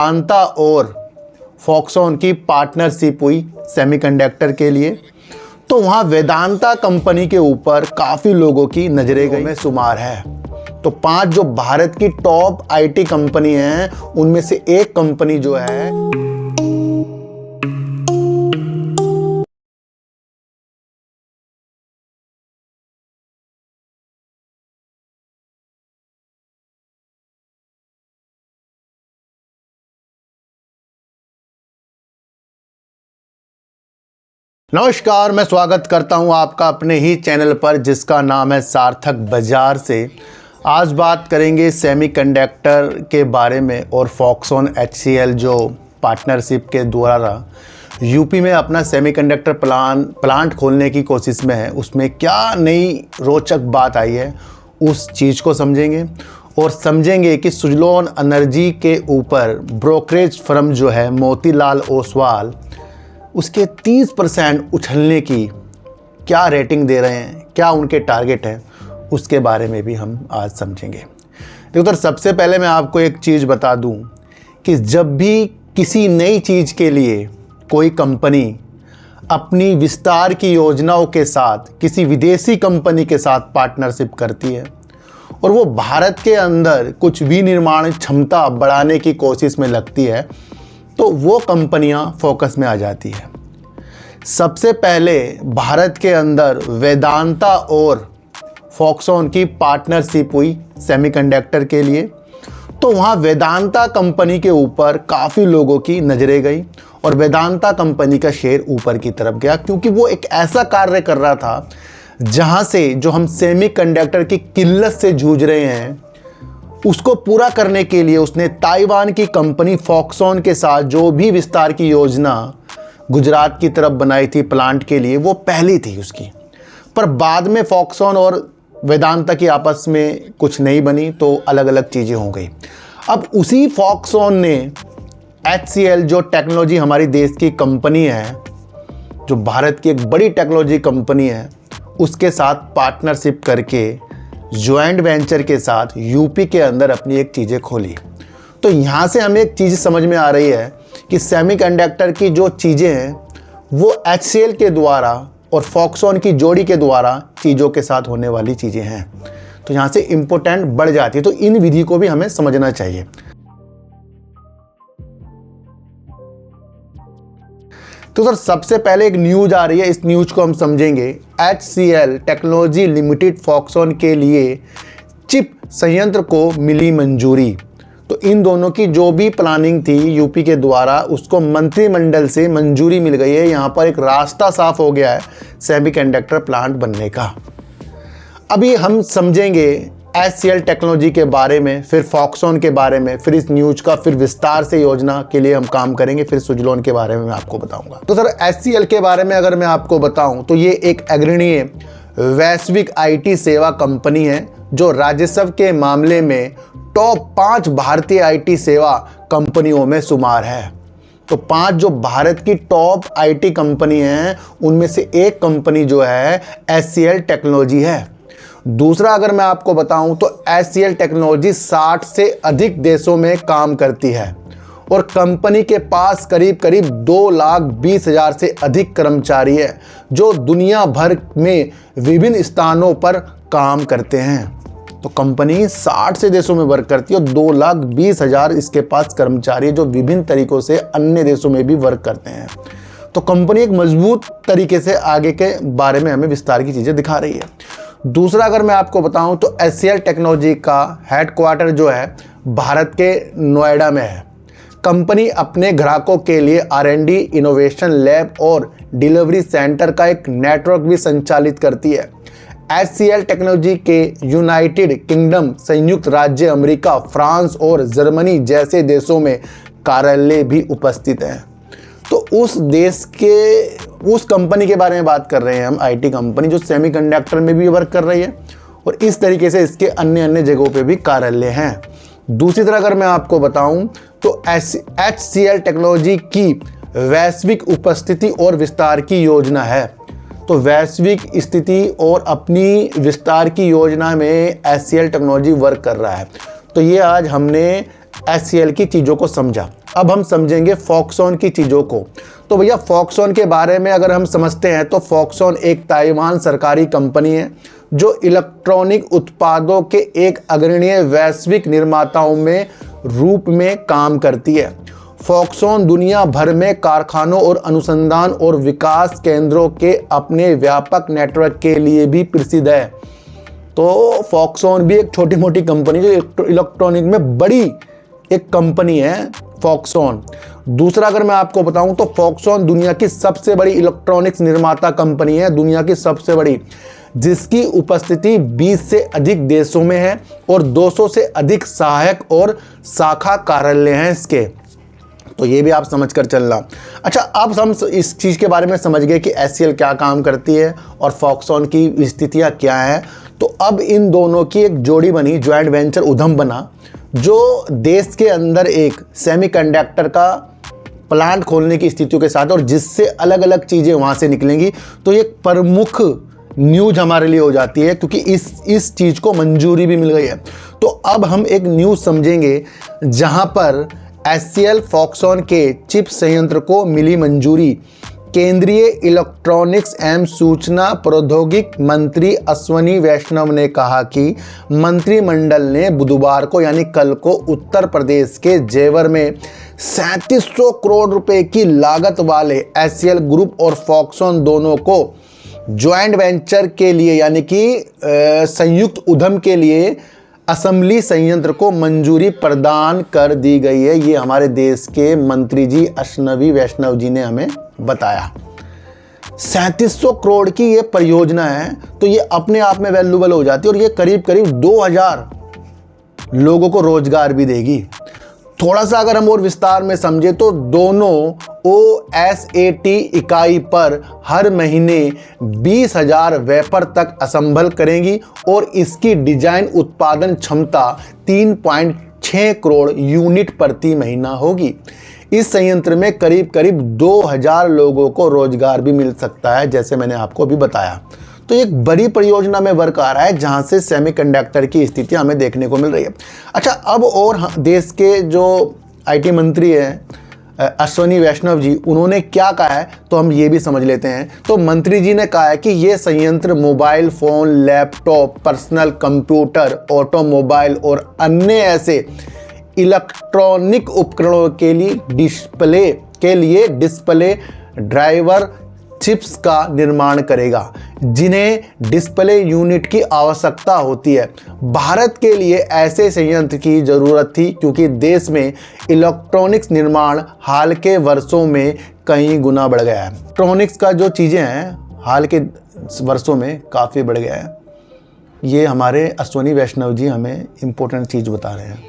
वेदांता और फॉक्सकॉन की पार्टनरशिप हुई सेमीकंडक्टर के लिए। तो वहाँ वेदांता कंपनी के ऊपर काफ़ी लोगों की नज़रें गई में शुमार है। तो 5 जो भारत की टॉप आईटी कंपनी हैं उनमें से एक कंपनी जो है नमस्कार, मैं स्वागत करता हूं आपका अपने ही चैनल पर जिसका नाम है सार्थक बाजार से। आज बात करेंगे सेमीकंडक्टर के बारे में और फॉक्सकॉन HCL जो पार्टनरशिप के द्वारा यूपी में अपना सेमीकंडक्टर प्लांट खोलने की कोशिश में है, उसमें क्या नई रोचक बात आई है उस चीज़ को समझेंगे और समझेंगे कि सुज़लोन एनर्जी के ऊपर ब्रोकरेज फर्म जो है मोतीलाल ओसवाल उसके 30% उछलने की क्या रेटिंग दे रहे हैं, क्या उनके टारगेट हैं, उसके बारे में भी हम आज समझेंगे। देखो तो सबसे पहले मैं आपको एक चीज़ बता दूं कि जब भी किसी नई चीज़ के लिए कोई कंपनी अपनी विस्तार की योजनाओं के साथ किसी विदेशी कंपनी के साथ पार्टनरशिप करती है और वो भारत के अंदर कुछ विनिर्माण क्षमता बढ़ाने की कोशिश में लगती है तो वो कंपनियां फोकस में आ जाती है। सबसे पहले भारत के अंदर वेदांता और फॉक्सकॉन की पार्टनरशिप हुई सेमीकंडक्टर के लिए। तो वहाँ वेदांता कंपनी के ऊपर काफ़ी लोगों की नज़रें गई और वेदांता कंपनी का शेयर ऊपर की तरफ गया क्योंकि वो एक ऐसा कार्य कर रहा था जहाँ से जो हम सेमीकंडक्टर की किल्लत से जूझ रहे हैं उसको पूरा करने के लिए उसने ताइवान की कंपनी फॉक्सकॉन के साथ जो भी विस्तार की योजना गुजरात की तरफ बनाई थी प्लांट के लिए, वो पहली थी उसकी। पर बाद में फॉक्सकॉन और वेदांता की आपस में कुछ नहीं बनी तो अलग अलग चीज़ें हो गई। अब उसी फॉक्सकॉन ने HCL जो टेक्नोलॉजी हमारी देश की कंपनी है, जो भारत की एक बड़ी टेक्नोलॉजी कंपनी है, उसके साथ पार्टनरशिप करके जॉइंट वेंचर के साथ यूपी के अंदर अपनी एक चीज़ें खोली। तो यहाँ से हमें एक चीज़ समझ में आ रही है कि सेमीकंडक्टर की जो चीज़ें हैं वो HCL के द्वारा और फॉक्सकॉन की जोड़ी के द्वारा चीज़ों के साथ होने वाली चीज़ें हैं। तो यहाँ से इम्पोर्टेंट बढ़ जाती है। तो इन विधि को भी हमें समझना चाहिए। तो सर सबसे पहले एक न्यूज़ आ रही है, इस न्यूज़ को हम समझेंगे। HCL टेक्नोलॉजी लिमिटेड फॉक्सकॉन के लिए चिप संयंत्र को मिली मंजूरी। तो इन दोनों की जो भी प्लानिंग थी यूपी के द्वारा उसको मंत्रिमंडल से मंजूरी मिल गई है। यहाँ पर एक रास्ता साफ हो गया है सेमीकंडक्टर प्लांट बनने का। अभी हम समझेंगे HCL टेक्नोलॉजी के बारे में, फिर फॉक्सकॉन के बारे में, फिर इस न्यूज़ का फिर विस्तार से योजना के लिए हम काम करेंगे, फिर सुज़लोन के बारे में मैं आपको बताऊंगा। तो सर HCL के बारे में अगर मैं आपको बताऊं तो ये एक अग्रणी वैश्विक IT सेवा कंपनी है जो राजस्व के मामले में टॉप 5 भारतीय IT सेवा कंपनियों में शुमार है। तो 5 जो भारत की टॉप IT कंपनी हैं उनमें से एक कंपनी जो है HCL टेक्नोलॉजी है। दूसरा अगर मैं आपको बताऊं तो HCL टेक्नोलॉजी 60 से अधिक देशों में काम करती है और कंपनी के पास करीब 2,20,000 से अधिक कर्मचारी है जो दुनिया भर में विभिन्न स्थानों पर काम करते हैं। तो कंपनी 60 से देशों में वर्क करती है और 2,20,000 इसके पास कर्मचारी है जो विभिन्न तरीकों से अन्य देशों में भी वर्क करते हैं। तो कंपनी एक मजबूत तरीके से आगे के बारे में हमें विस्तार की चीज़ें दिखा रही है। दूसरा अगर मैं आपको बताऊं तो HCL टेक्नोलॉजी का हेडक्वार्टर जो है भारत के नोएडा में है। कंपनी अपने ग्राहकों के लिए R&D इनोवेशन लैब और डिलीवरी सेंटर का एक नेटवर्क भी संचालित करती है। HCL टेक्नोलॉजी के यूनाइटेड किंगडम, संयुक्त राज्य अमेरिका, फ्रांस और जर्मनी जैसे देशों में कार्यालय भी उपस्थित हैं। तो उस देश के उस कंपनी के बारे में बात कर रहे हैं हम, IT कंपनी जो सेमीकंडक्टर में भी वर्क कर रही है और इस तरीके से इसके अन्य जगहों पे भी कार्यालय हैं। दूसरी तरह अगर मैं आपको बताऊं तो HCL टेक्नोलॉजी की वैश्विक उपस्थिति और विस्तार की योजना है। तो वैश्विक स्थिति और अपनी विस्तार की योजना में HCL टेक्नोलॉजी वर्क कर रहा है। तो ये आज हमने HCL की चीज़ों को समझा। अब हम समझेंगे फॉक्सकॉन की चीज़ों को। तो भैया फॉक्सकॉन के बारे में अगर हम समझते हैं तो फॉक्सकॉन एक ताइवान सरकारी कंपनी है जो इलेक्ट्रॉनिक उत्पादों के एक अग्रणी वैश्विक निर्माताओं में रूप में काम करती है। फॉक्सकॉन दुनिया भर में कारखानों और अनुसंधान और विकास केंद्रों के अपने व्यापक नेटवर्क के लिए भी प्रसिद्ध है। तो फॉक्सकॉन भी एक छोटी मोटी कंपनी जो इलेक्ट्रॉनिक में बड़ी एक कंपनी है फॉक्सकॉन। दूसरा अगर मैं आपको बताऊं तो फॉक्सकॉन दुनिया की सबसे बड़ी इलेक्ट्रॉनिक्स निर्माता कंपनी है, दुनिया की सबसे बड़ी, जिसकी उपस्थिति 20 से अधिक देशों में है और 200 से अधिक सहायक और शाखा कार्यालय हैं इसके। तो ये भी आप समझ कर चलना। अच्छा, अब हम इस चीज़ के बारे में समझ गए कि HCL क्या काम करती है और फॉक्सकॉन की स्थितियाँ क्या हैं। तो अब इन दोनों की एक जोड़ी बनी, ज्वाइंट वेंचर उद्यम बना, जो देश के अंदर एक सेमीकंडक्टर का प्लांट खोलने की स्थितियों के साथ और जिससे अलग अलग चीज़ें वहाँ से निकलेंगी। तो ये एक प्रमुख न्यूज हमारे लिए हो जाती है क्योंकि इस चीज़ को मंजूरी भी मिल गई है। तो अब हम एक न्यूज़ समझेंगे जहाँ पर HCL फॉक्सकॉन के चिप संयंत्र को मिली मंजूरी। केंद्रीय इलेक्ट्रॉनिक्स एवं सूचना प्रौद्योगिकी मंत्री अश्विनी वैष्णव ने कहा कि मंत्रिमंडल ने बुधवार को यानी कल को उत्तर प्रदेश के जेवर में 3700 करोड़ रुपए की लागत वाले HCL ग्रुप और फॉक्सकॉन दोनों को ज्वाइंट वेंचर के लिए यानी कि संयुक्त उद्यम के लिए असेंबली संयंत्र को मंजूरी प्रदान कर दी गई है। ये हमारे देश के मंत्री जी अश्विनी वैष्णव जी ने हमें बताया। 3700 करोड़ की ये परियोजना है तो ये अपने आप में वैल्यूएबल हो जाती है और ये करीब करीब 2000 लोगों को रोजगार भी देगी। थोड़ा सा अगर हम और विस्तार में समझे तो दोनों OSAT इकाई पर हर महीने 20,000 वेपर तक असेंबल करेंगी और इसकी डिजाइन उत्पादन क्षमता 3.6 करोड़ यूनिट प्रति महीना होगी। इस संयंत्र में करीब करीब 2000 लोगों को रोजगार भी मिल सकता है, जैसे मैंने आपको अभी बताया। तो एक बड़ी परियोजना में वर्क आ रहा है जहां से सेमीकंडक्टर की स्थिति हमें देखने को मिल रही है। अच्छा, अब और देश के जो IT मंत्री हैं अश्विनी वैष्णव जी, उन्होंने क्या कहा है तो हम ये भी समझ लेते हैं। तो मंत्री जी ने कहा है कि ये संयंत्र mobile phone, laptop, personal computer, automobile और अन्य ऐसे इलेक्ट्रॉनिक उपकरणों के लिए डिस्प्ले ड्राइवर चिप्स का निर्माण करेगा जिन्हें डिस्प्ले यूनिट की आवश्यकता होती है। भारत के लिए ऐसे संयंत्र की ज़रूरत थी क्योंकि देश में इलेक्ट्रॉनिक्स निर्माण हाल के वर्षों में कई गुना बढ़ गया है। इलेक्ट्रॉनिक्स का जो चीज़ें हैं हाल के वर्षों में काफ़ी बढ़ गया है। ये हमारे अश्विनी वैष्णव जी हमें इम्पोर्टेंट चीज़ बता रहे हैं।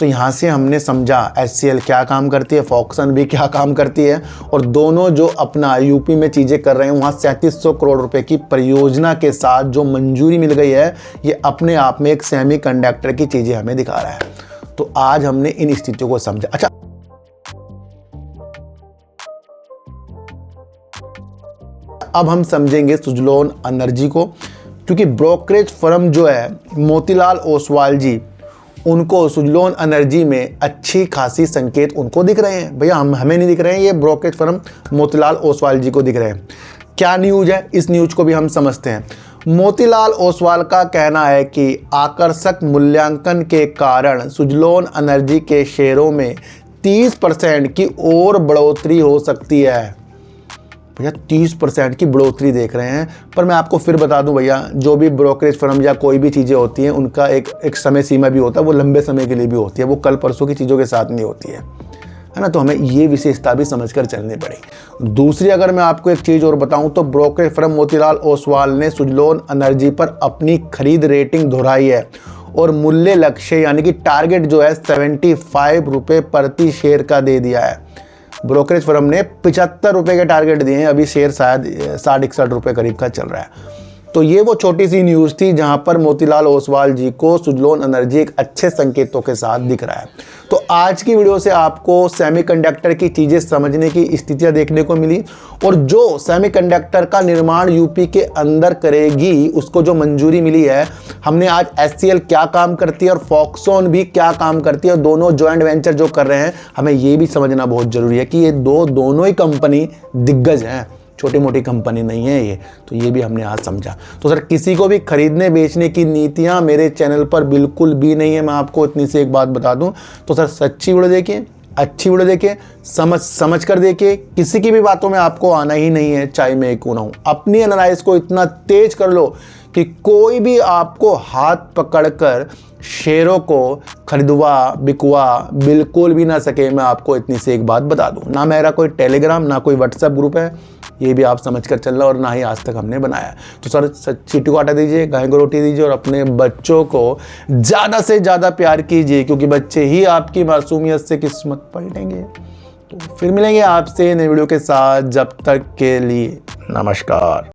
तो यहाँ से हमने समझा HCL क्या काम करती है, फॉक्सकॉन भी क्या काम करती है और दोनों जो अपना यूपी में चीज़ें कर रहे हैं वहाँ 3700 करोड़ रुपए की परियोजना के साथ जो मंजूरी मिल गई है, ये अपने आप में एक सेमीकंडक्टर की चीज़ें हमें दिखा रहा है। तो आज हमने इन स्थितियों को समझा। अच्छा, अब हम समझेंगे सुजलॉन एनर्जी को, क्योंकि ब्रोकरेज फर्म जो है मोतीलाल ओसवाल जी, उनको सुजलॉन एनर्जी में अच्छी खासी संकेत उनको दिख रहे हैं। भैया हमें नहीं दिख रहे हैं, ये ब्रोकरेज फर्म मोतीलाल ओसवाल जी को दिख रहे हैं। क्या न्यूज़ है, इस न्यूज़ को भी हम समझते हैं। मोतीलाल ओसवाल का कहना है कि आकर्षक मूल्यांकन के कारण सुजलॉन एनर्जी के शेयरों में 30% की और बढ़ोतरी हो सकती है। भैया 30% की बढ़ोतरी देख रहे हैं। पर मैं आपको फिर बता दूं भैया, जो भी ब्रोकरेज फर्म या कोई भी चीज़ें होती हैं उनका एक समय सीमा भी होता है, वो लंबे समय के लिए भी होती है, वो कल परसों की चीज़ों के साथ नहीं होती है ना। तो हमें ये विशेषता भी समझकर चलनी पड़ेगी। दूसरी अगर मैं आपको एक चीज़ और बताऊं तो ब्रोकरेज फर्म मोतीलाल ओसवाल ने सुजलॉन एनर्जी पर अपनी खरीद रेटिंग दोहराई है और मूल्य लक्ष्य यानी कि टारगेट जो है 75 रुपये प्रति शेयर का दे दिया है। ब्रोकरेज फर्म ने 75 रुपये के टारगेट दिए हैं, अभी शेयर शायद 60-61 रुपये करीब का चल रहा है। तो ये वो छोटी सी न्यूज़ थी जहां पर मोतीलाल ओसवाल जी को सुजलोन एनर्जी एक अच्छे संकेतों के साथ दिख रहा है। तो आज की वीडियो से आपको सेमीकंडक्टर की चीज़ें समझने की स्थितियां देखने को मिली, और जो सेमीकंडक्टर का निर्माण यूपी के अंदर करेगी उसको जो मंजूरी मिली है, हमने आज HCL क्या काम करती है और फॉक्सकॉन भी क्या काम करती है, और दोनों जॉइंट वेंचर जो कर रहे हैं, हमें ये भी समझना बहुत ज़रूरी है कि ये दोनों ही कंपनी दिग्गज हैं, छोटी मोटी कंपनी नहीं है ये। तो ये भी हमने आज समझा। तो सर, किसी को भी खरीदने बेचने की नीतियां मेरे चैनल पर बिल्कुल भी नहीं है, मैं आपको इतनी सी एक बात बता दूं। तो सर, सच्ची वीडियो देखिए, अच्छी वीडियो देखिए, समझ कर देखिए, किसी की भी बातों में आपको आना ही नहीं है, चाहे मैं क्यों ना हूं। अपनी एनालाइज को इतना तेज कर लो कि कोई भी आपको हाथ पकड़कर शेयरों को खरीदवा बिकवा बिल्कुल भी ना सके। मैं आपको इतनी सी एक बात बता दूं, ना मेरा कोई टेलीग्राम ना कोई व्हाट्सएप ग्रुप है, ये भी आप समझ कर चलना, और ना ही आज तक हमने बनाया। तो सर, चीटी को आटा दीजिए, गाय को रोटी दीजिए, और अपने बच्चों को ज़्यादा से ज़्यादा प्यार कीजिए, क्योंकि बच्चे ही आपकी मासूमियत से किस्मत पलटेंगे। तो फिर मिलेंगे आपसे नई वीडियो के साथ, जब तक के लिए नमस्कार।